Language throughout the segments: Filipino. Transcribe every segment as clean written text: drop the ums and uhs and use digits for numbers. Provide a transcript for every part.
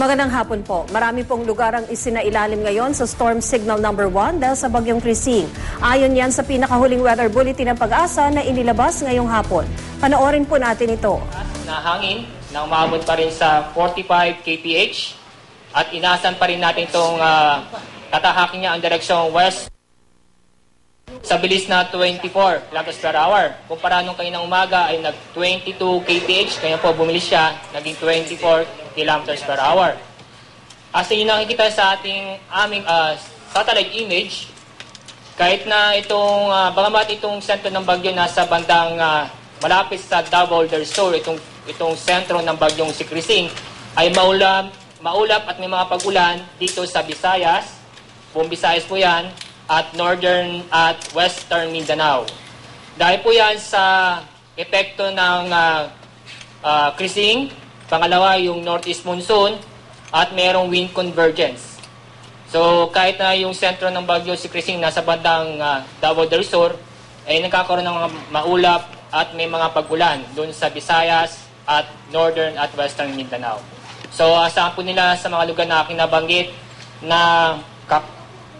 Magandang hapon po. Marami pong lugar ang isinailalim ngayon sa Storm Signal number 1 dahil sa bagyong Krising. Ayon yan sa pinakahuling weather bulletin ng Pag-asa na inilabas ngayong hapon. Panoorin po natin ito. Na hangin na umabot pa rin sa 45 kph at inasan pa rin natin itong tatahakin niya ang direksyong west sa bilis na 24 km per hour. Kumpara nung kaninang umaga ay nag-22 kph, kaya po bumilis siya, naging 24 km per hour. As in nakikita sa aming satellite image, kahit na itong, bagamat itong sentro ng bagyo nasa bandang malapit sa Davao del Sur, itong sentro ng bagyong si Krising, ay maulap at may mga pag-ulan dito sa Visayas, buong Visayas po yan, at northern at western Mindanao. Dahil po yan sa epekto ng Krising, pangalawa yung northeast monsoon, at merong wind convergence. So kahit na yung sentro ng bagyo si Krising nasa bandang Davao del Sur, ay nagkakaroon ng mga maulap at may mga pag-ulan doon sa Visayas at northern at western Mindanao. So asahan po nila sa mga lugar na aking nabanggit na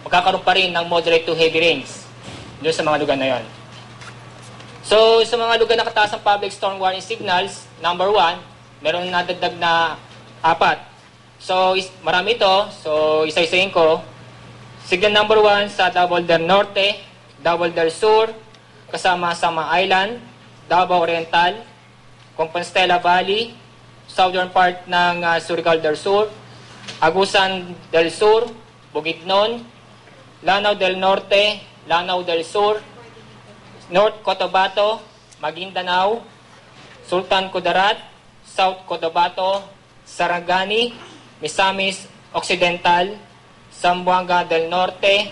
magkakaroon pa rin ng moderate to heavy rains doon sa mga lugar na yon. So sa mga lugar na kataas ng public storm warning signals, number 1, meron nadagdag na 4. So marami ito, so isa-isahin ko. Signal number 1 sa Davao del Norte, Davao del Sur, kasama Sama Island, Davao Oriental, Compostela Valley, southern part ng Surigao del Sur, Agusan del Sur, Bukidnon, Lanao del Norte, Lanao del Sur, North Cotabato, Maguindanao, Sultan Kudarat, South Cotabato, Sarangani, Misamis Occidental, Zamboanga del Norte,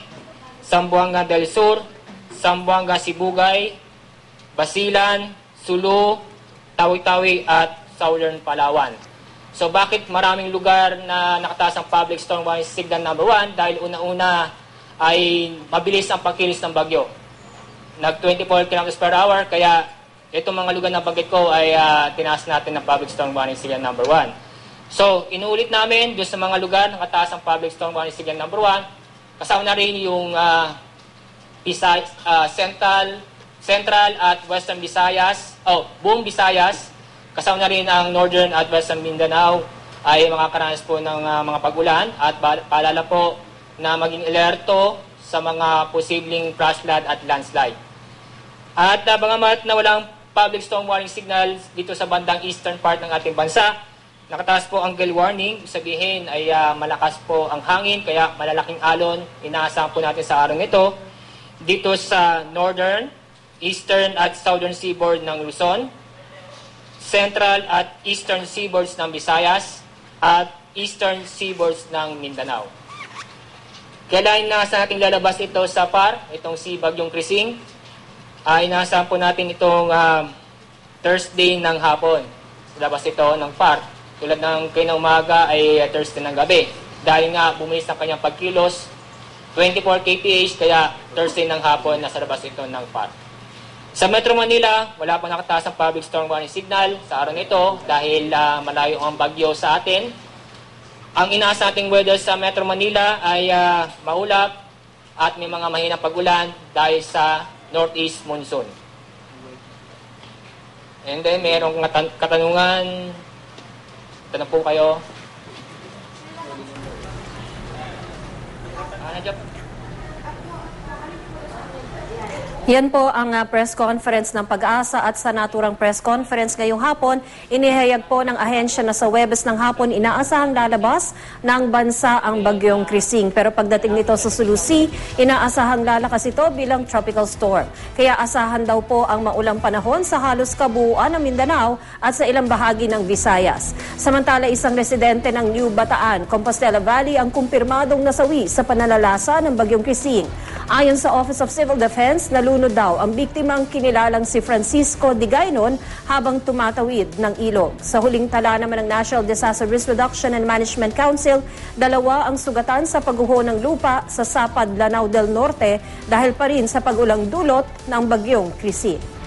Zamboanga del Sur, Zamboanga Sibugay, Basilan, Sulu, Tawi-Tawi at Southern Palawan. So bakit maraming lugar na nakataas ang public storm warning signal number 1? Dahil una-una ay mabilis ang pagkilos ng bagyo. Nag-24 km per hour, kaya itong mga lugar na banggit ko ay tinaas natin ng public storm warning signal number 1. So, inuulit namin doon sa mga lugar na nakataas ang public storm warning signal number 1. Kasama na rin yung Central at Western Visayas, buong Visayas. Kasama na rin ang Northern at Western Mindanao ay makakaranas po ng mga pag-ulan. At paalala po na maging alerto sa mga posibleng flash flood at landslide. At bagamat na walang public storm warning signals dito sa bandang eastern part ng ating bansa, nakataas po ang gale warning, sabihin ay malakas po ang hangin, kaya malalaking alon, inaasahan po natin sa araw nito, dito sa northern, eastern at southern seaboard ng Luzon, central at eastern seaboards ng Visayas, at eastern seaboards ng Mindanao. Kailan nasa natin lalabas ito sa PAR, itong si Bagyong Krising, ay nasa po natin itong Thursday ng hapon. Labas ito ng PAR. Tulad ng kayo ng umaga ay Thursday ng gabi. Dahil nga bumilis ang kanyang pagkilos, 24 kph, kaya Thursday ng hapon nasa labas ito ng PAR. Sa Metro Manila, wala pa nakataas ang public storm warning signal sa araw nito dahil malayo ang bagyo sa atin. Ang inaasa nating weather sa Metro Manila ay maulap at may mga mahinang pag-ulan dahil sa northeast monsoon. And then, mayroong katanungan. Tanong po kayo. Yan po ang press conference ng Pag-asa at sa naturang press conference ngayong hapon, inihayag po ng ahensya na sa Huwebes ng hapon inaasahang lalabas ng bansa ang bagyong Krising. Pero pagdating nito sa Sulu Sea, inaasahang lalakas ito bilang tropical storm. Kaya asahan daw po ang maulang panahon sa halos kabuuan ng Mindanao at sa ilang bahagi ng Visayas. Samantala, isang residente ng New Bataan, Compostela Valley ang kumpirmadong nasawi sa panalalasa ng bagyong Krising. Ayon sa Office of Civil Defense, nalunod daw ang biktimang kinilalang si Francisco Digaynon habang tumatawid ng ilog. Sa huling tala naman ng National Disaster Risk Reduction and Management Council, 2 ang sugatan sa pagguho ng lupa sa Sapad, Lanao del Norte dahil pa rin sa pag-ulang dulot ng bagyong Krising.